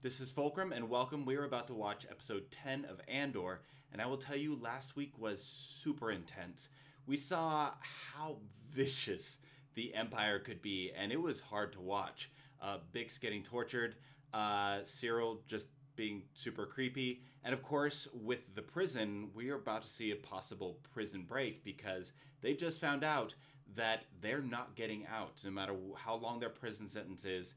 This is Fulcrum, and welcome. We are about to watch episode 10 of Andor, and I will tell you, last week was super intense. We saw how vicious the Empire could be, and it was hard to watch. Bix getting tortured, Cyril just being super creepy, and of course, with the prison, we are about to see a possible prison break because they just found out that they're not getting out, no matter how long their prison sentence is.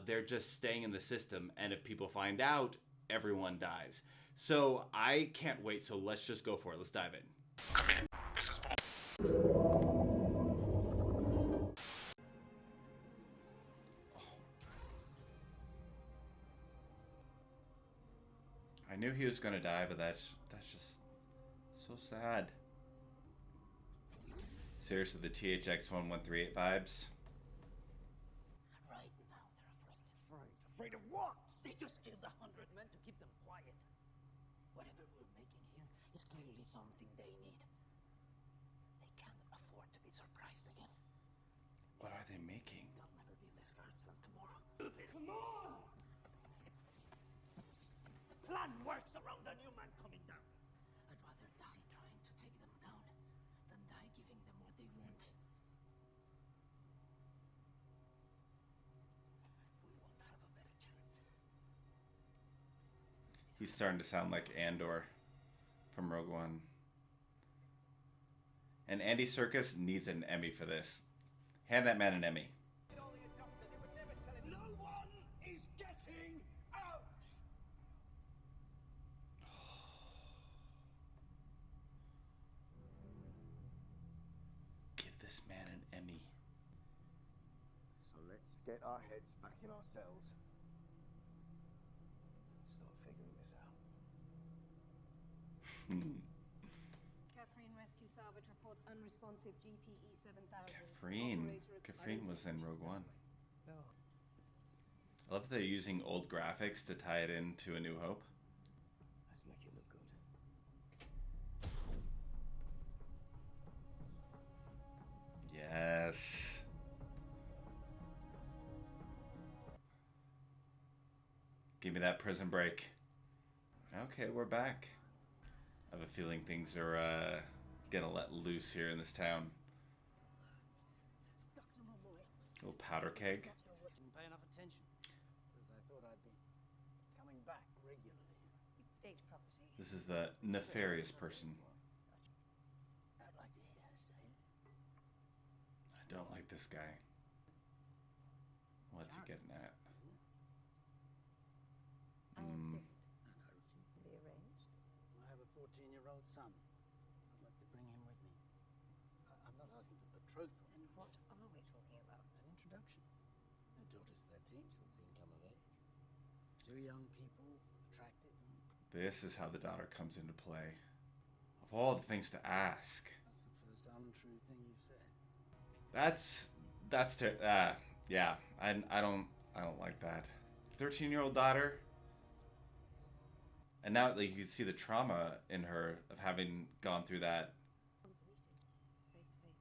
They're just staying in the system, and if people find out, everyone dies. So I can't wait, so let's just go for it. Let's dive in. Come in. This is Paul. I knew he was gonna die, but that's just so sad. Seriously, the THX 1138 vibes. Right now they're afraid. Afraid of what? They just killed 100 men to keep them quiet. Whatever we're making here is clearly something they need. They can't afford to be surprised again. What are they making? They'll never be less guards than tomorrow. Come on! The plan works around a new man coming down. I'd rather die trying to take them down than die giving them what they want. We won't have a better chance. He's starting to sound like Andor from Rogue One. And Andy Serkis needs an Emmy for this. Hand that man an Emmy. No one is getting out! Give this man an Emmy. So let's get our heads back in our cells and start figuring this out. Catherine Rescue Salvage reports unresponsive GPE 7000. Catherine was in Rogue One. I love that they're using old graphics to tie it into A New Hope. Let's make it look good. Yes. Give me that prison break. Okay, we're back. I have a feeling things are gonna let loose here in this town. Dr. Momoy. Little powder keg. Didn't pay enough attention. Suppose I thought I'd be coming back regularly. It's stage property. This is the nefarious person. I'd like to hear her say it. I don't like this guy. What's he getting at? I insist. And I refuse. To be arranged. I have a 14-year-old son. I'd like to bring him with me. I'm not asking for betrothal. And what are we talking about? An introduction. My daughter's 13. She'll soon come of age. Two young people, attractive. This is how the daughter comes into play. Of all the things to ask. That's the first untrue thing you've said. Yeah. I don't like that. 13-year-old daughter. And now, like, you can see the trauma in her of having gone through that. Wants a meeting. Face to face.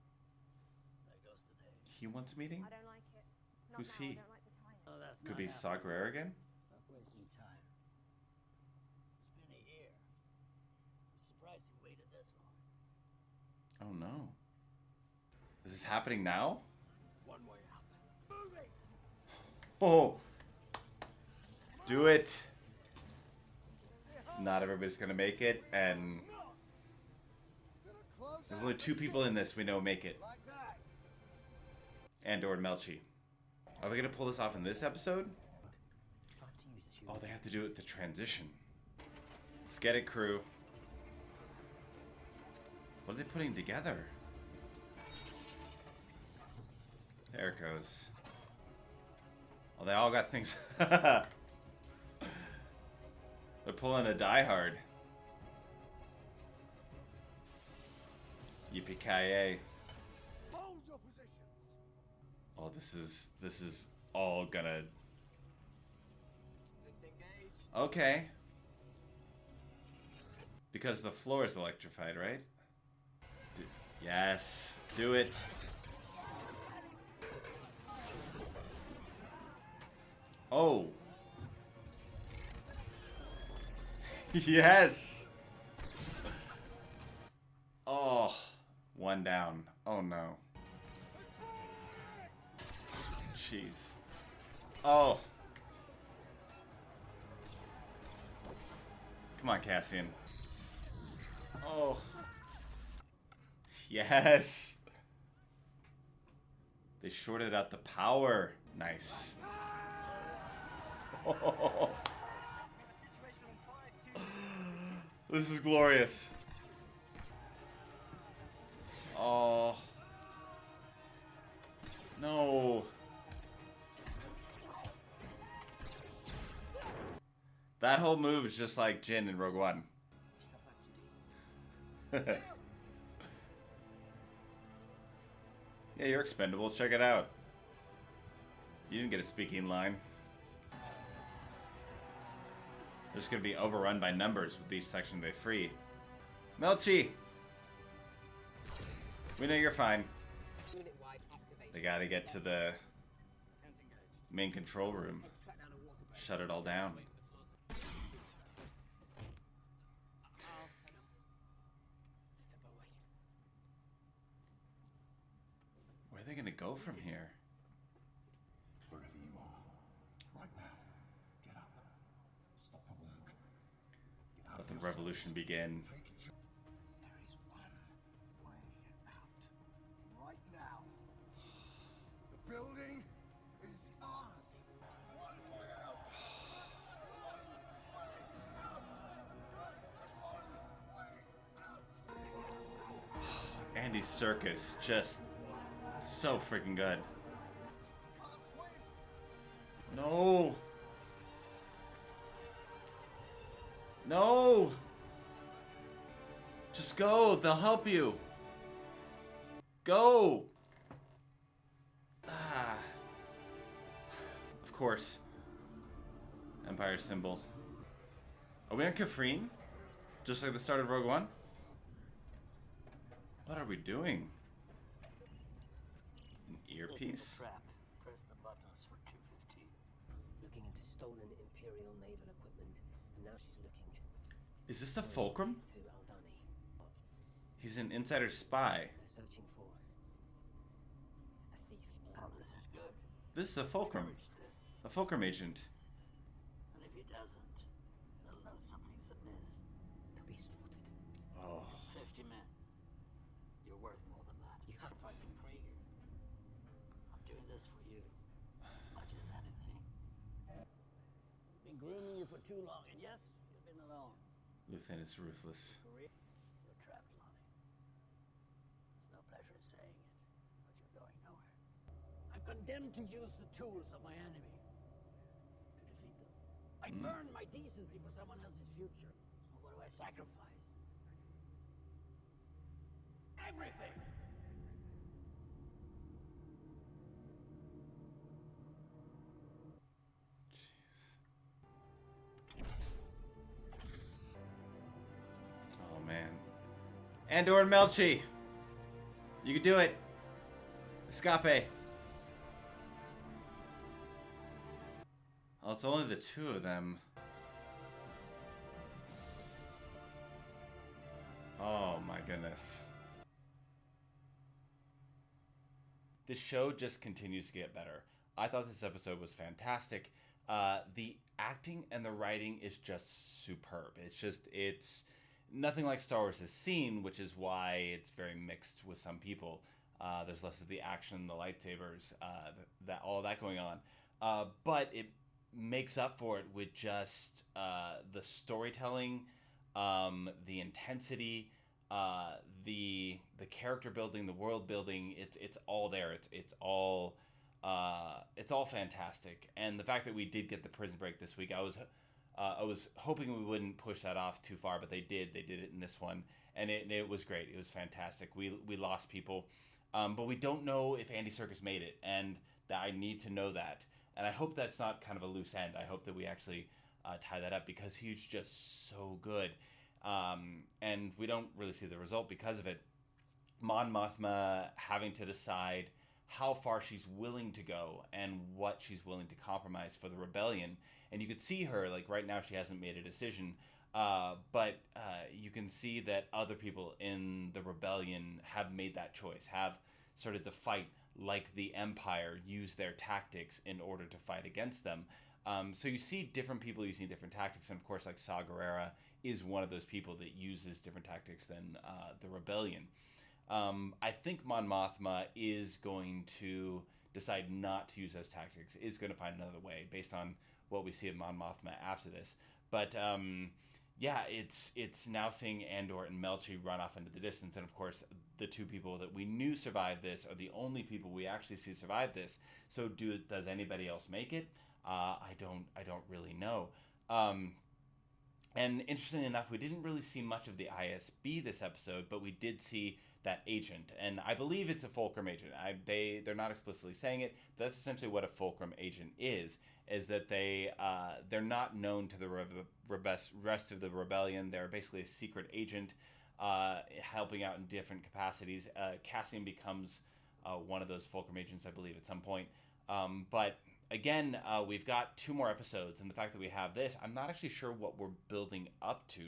There goes the day. He wants a meeting? I don't like it. Not Who's now. he? I don't like the timing. Oh, that's Could not be happening. Saw Gerrera again? Stop wasting time. It's been a year. I'm surprised you waited this long. Oh no. This is happening now? One way out. Move it! Oh! Do it! Not everybody's gonna make it, and there's only 2 people in this we know make it. Like that. Andor and Melchi. Are they gonna pull this off in this episode? Try to use this. Oh, they have to do it with the transition. Let's get it, crew. What are they putting together? There it goes. Oh, they all got things. They're pulling a Die Hard. Yippee-ki-yay. Hold your positions. Oh, this is all gonna. Okay. Because the floor is electrified, right? Yes. Do it. Oh. Yes! Oh, one down. Oh no. Jeez. Oh. Come on, Cassian. Oh. Yes! They shorted out the power. Nice. Oh. This is glorious. Oh. No. That whole move is just like Jin in Rogue One. Yeah, you're expendable. Check it out. You didn't get a speaking line. They're just gonna be overrun by numbers with each section they free. Melchi! We know you're fine. They gotta get to the main control room. Shut it all down. Where are they gonna go from here? Wherever you are, right now, get up. Stop the work. Get out Let of the your revolution begin. cells. There is one way out. Right now. The building is ours. One way out. Andy Serkis, just so freaking good. No! No! Just go, they'll help you. Go! Ah. Of course. Empire symbol. Are we on Kafrene? Just like the start of Rogue One? What are we doing? An earpiece? Trap. Press the buttons for 215. Looking into stolen Imperial naval equipment, and now she's looking Is this the Fulcrum? to Aldani. He's an insider spy. They're searching for a thief. This is good. This is the Fulcrum. A Fulcrum agent. And if he doesn't, they'll know something's amiss. They'll be slaughtered. Oh. 50 men. You're worth more than that. You have to fight Krieger. I'm doing this for you. Much as anything. Been grooming you for too long, and yes, you've been alone. Luthen is ruthless. You're trapped, Lonnie. It's no pleasure in saying it, but you're going nowhere. I'm condemned to use the tools of my enemy to defeat them. I burn my decency for someone else's future. So what do I sacrifice? Everything! Oh man. Andor and Melchi. You can do it. Escape. Oh, it's only the two of them. Oh my goodness. The show just continues to get better. I thought this episode was fantastic. The acting and the writing is just superb. It's nothing like Star Wars has seen, which is why it's very mixed with some people. There's less of the action, the lightsabers, that all that going on. But it makes up for it with just the storytelling, the intensity, the character building, the world building. It's all there. It's all fantastic. And the fact that we did get the prison break this week, I was hoping we wouldn't push that off too far, but they did. They did it in this one, and it was great. It was fantastic. We lost people, but we don't know if Andy Serkis made it, and that I need to know that. And I hope that's not kind of a loose end. I hope that we actually tie that up, because he's just so good. And we don't really see the result because of it. Mon Mothma having to decide how far she's willing to go and what she's willing to compromise for the rebellion. And you could see her, like right now she hasn't made a decision, But you can see that other people in the rebellion have made that choice, have started to fight like the Empire, use their tactics in order to fight against them. So you see different people using different tactics, and of course, like Saw Gerrera is one of those people that uses different tactics than the rebellion. I think Mon Mothma is going to decide not to use those tactics, is going to find another way based on what we see of Mon Mothma after this. But yeah, it's now seeing Andor and Melchi run off into the distance, and of course, the two people that we knew survived this are the only people we actually see survive this. So, does anybody else make it? I don't really know. And interestingly enough, we didn't really see much of the ISB this episode, but we did see that agent, and I believe it's a Fulcrum agent. They're not explicitly saying it, but that's essentially what a Fulcrum agent is that they're not known to the rest of the rebellion. They're basically a secret agent, helping out in different capacities. Cassian becomes one of those Fulcrum agents, I believe, at some point. But again, we've got 2 more episodes, and the fact that we have this, I'm not actually sure what we're building up to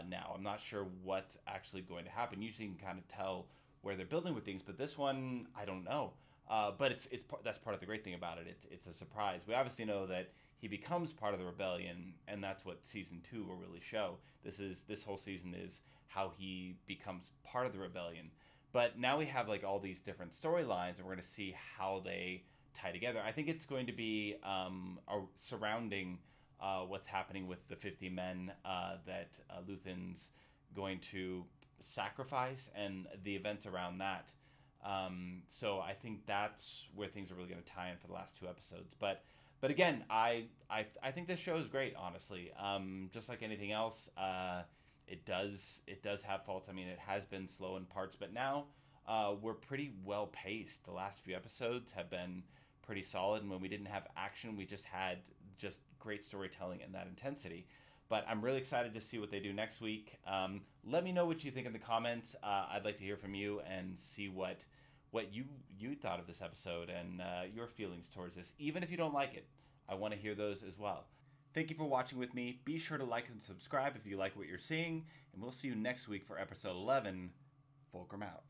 now. I'm not sure what's actually going to happen. Usually you can kind of tell where they're building with things, but this one, I don't know. But that's part of the great thing about it. It's a surprise. We obviously know that he becomes part of the rebellion, and that's what season 2 will really show. This whole season is how he becomes part of the rebellion. But now we have like all these different storylines, and we're going to see how they tie together. I think it's going to be surrounding what's happening with the 50 men that Luthen's going to sacrifice, and the events around that. So I think that's where things are really going to tie in for the last 2 episodes. But again, I think this show is great, honestly. Just like anything else, it does have faults. I mean, it has been slow in parts, but now we're pretty well paced. The last few episodes have been pretty solid, and when we didn't have action, we just had great storytelling and that intensity. But I'm really excited to see what they do next week. Let me know what you think in the comments. I'd like to hear from you and see what you thought of this episode and your feelings towards this. Even if you don't like it, I want to hear those as well. Thank you for watching with me. Be sure to like and subscribe if you like what you're seeing, and we'll see you next week for episode 11, Fulcrum out.